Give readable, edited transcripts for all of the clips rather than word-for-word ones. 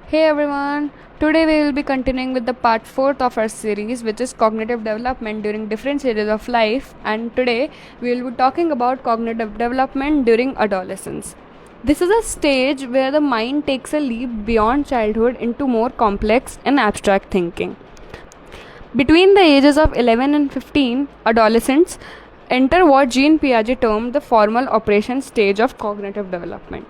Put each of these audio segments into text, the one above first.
Hey everyone, today we will be continuing with the part 4th of our series, which is cognitive development during different stages of life. And today we will be talking about cognitive development during adolescence. This is a stage where the mind takes a leap beyond childhood into more complex and abstract thinking. Between the ages of 11 and 15, adolescents enter what Jean Piaget termed the formal operation stage of cognitive development.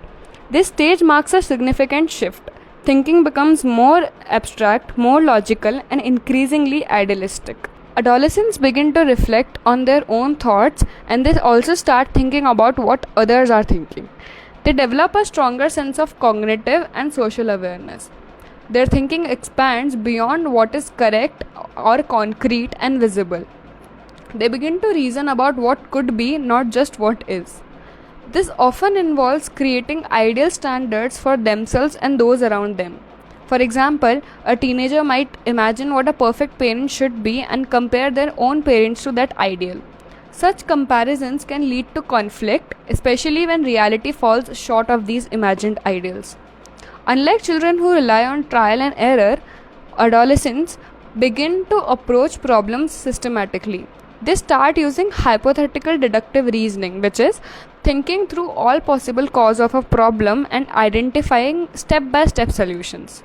This stage marks a significant shift. Thinking becomes more abstract, more logical, and increasingly idealistic. Adolescents begin to reflect on their own thoughts and they also start thinking about what others are thinking. They develop a stronger sense of cognitive and social awareness. Their thinking expands beyond what is correct or concrete and visible. They begin to reason about what could be, not just what is. This often involves creating ideal standards for themselves and those around them. For example, a teenager might imagine what a perfect parent should be and compare their own parents to that ideal. Such comparisons can lead to conflict, especially when reality falls short of these imagined ideals. Unlike children who rely on trial and error, adolescents begin to approach problems systematically. They start using hypothetical deductive reasoning, which is thinking through all possible causes of a problem and identifying step-by-step solutions.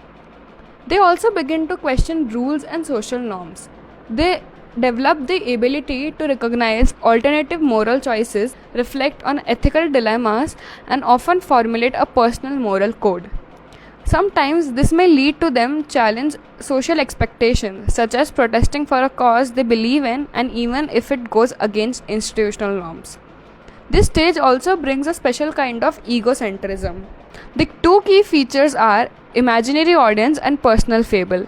They also begin to question rules and social norms. They develop the ability to recognize alternative moral choices, reflect on ethical dilemmas, and often formulate a personal moral code. Sometimes this may lead to them challenge social expectations, such as protesting for a cause they believe in and even if it goes against institutional norms. This stage also brings a special kind of egocentrism. The two key features are imaginary audience and personal fable.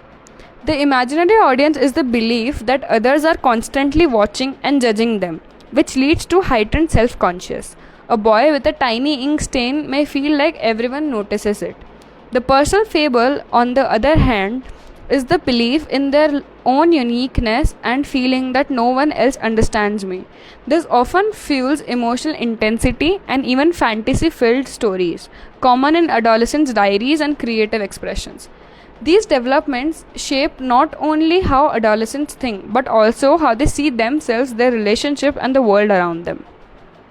The imaginary audience is the belief that others are constantly watching and judging them, which leads to heightened self-conscious. A boy with a tiny ink stain may feel like everyone notices it. The personal fable, on the other hand, is the belief in their own uniqueness and feeling that no one else understands me. This often fuels emotional intensity and even fantasy filled stories, common in adolescents' diaries and creative expressions. These developments shape not only how adolescents think but also how they see themselves, their relationship, and the world around them.